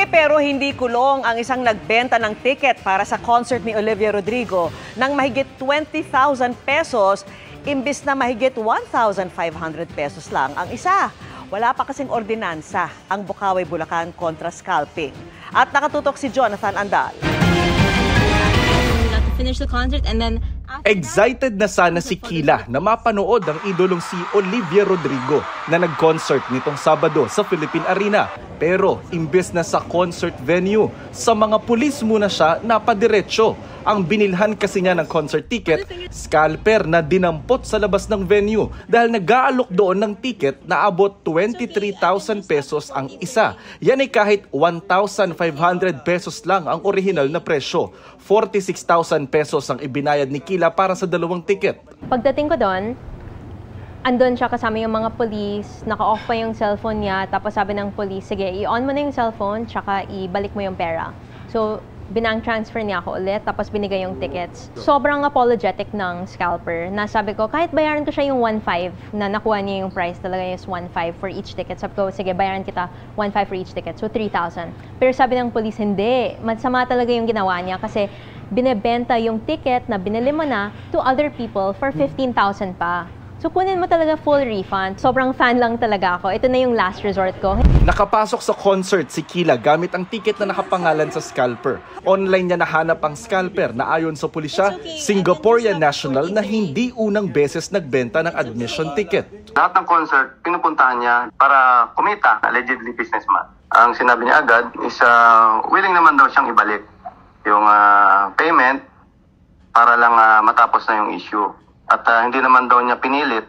pero hindi kulong ang isang nagbenta ng ticket para sa concert ni Olivia Rodrigo ng mahigit 20,000 pesos imbis na mahigit 1,500 pesos lang ang isa. Wala pa kasing ordinansa ang Bukawi, Bulacan kontra scalping. At nakatutok si Jonathan Andal. Finish the concert and then excited na sana si Kila na mapanood ang idolong si Olivia Rodrigo na nag-concert nitong Sabado sa Philippine Arena. Pero imbes na sa concert venue, sa mga pulis muna siya napadiretso. Ang binilhan kasi niya ng concert ticket, scalper na dinampot sa labas ng venue dahil nag-aalok doon ng ticket na abot 23,000 pesos ang isa. Yan ay kahit 1,500 pesos lang ang orihinal na presyo. 46,000 pesos ang ibinayad ni Kila para sa dalawang ticket. Pagdating ko doon, andun siya kasama yung mga police, naka-off pa yung cellphone niya, tapos sabi ng police, sige, i-on mo na yung cellphone, tsaka ibalik mo yung pera. So, binank transfer niya ako ulit, tapos binigay yung tickets. Sobrang apologetic ng scalper. Nasabi ko, kahit bayaran ko siya yung 1,500 na nakuha niya yung price talaga is 1,500 for each ticket. Sabi ko, sige, bayaran kita 1,500 for each ticket. So, 3,000. Pero sabi ng police, hindi. Masama talaga yung ginawa niya kasi binebenta yung ticket na binili mo na to other people for 15,000 pa. So, kunin mo talaga full refund. Sobrang fan lang talaga ako. Ito na yung last resort ko. Nakapasok sa concert si Kila gamit ang ticket na nakapangalan sa scalper. Online niya nahanap ang scalper na ayon sa pulisya, Singaporean national na hindi unang beses nagbenta ng admission ticket. Lahat ng concert, pinupuntahan niya para kumita, allegedly businessman. Ang sinabi niya agad is willing naman daw siyang ibalik yung payment para lang matapos na yung issue. At hindi naman daw niya pinilit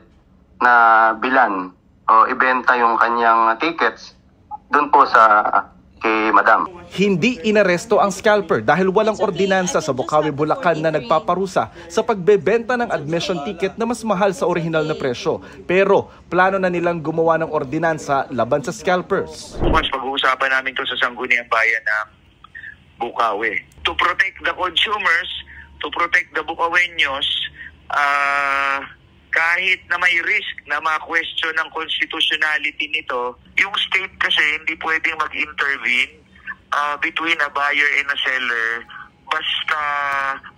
na bilan o ibenta yung kanyang tickets doon po sa kay Madam. Hindi inaresto ang scalper dahil walang ordinansa sa Bukawi, Bulacan na nagpaparusa sa pagbebenta ng admission ticket na mas mahal sa orihinal na presyo. Pero plano na nilang gumawa ng ordinansa laban sa scalpers. Bukas pag-uusapan namin ito sa Sangguniang Bayan ng Bukawi. To protect the consumers, to protect the Bukaweños, kahit na may risk na ma-question ng constitutionality nito, yung state kasi hindi pwedeng mag-intervene between a buyer and a seller basta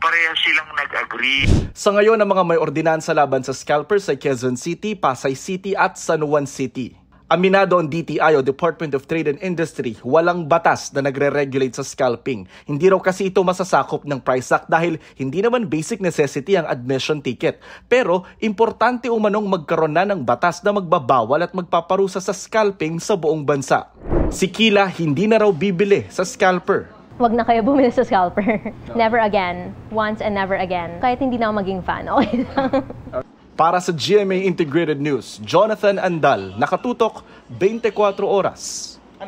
pareha silang nag-agree. Sa ngayon, ang mga may ordinansa laban sa scalpers sa Quezon City, Pasay City at San Juan City. Aminado ang DTI o Department of Trade and Industry, walang batas na nagre-regulate sa scalping. Hindi raw kasi ito masasakop ng Price Act dahil hindi naman basic necessity ang admission ticket. Pero importante umanong magkaroon na ng batas na magbabawal at magpaparusa sa scalping sa buong bansa. Si Kila hindi na raw bibili sa scalper. Huwag na kayo bumili sa scalper. Never again. Once and never again. Kahit hindi na ako maging fan, okay lang. Para sa GMA Integrated News, Jonathan Andal, nakatutok 24 oras.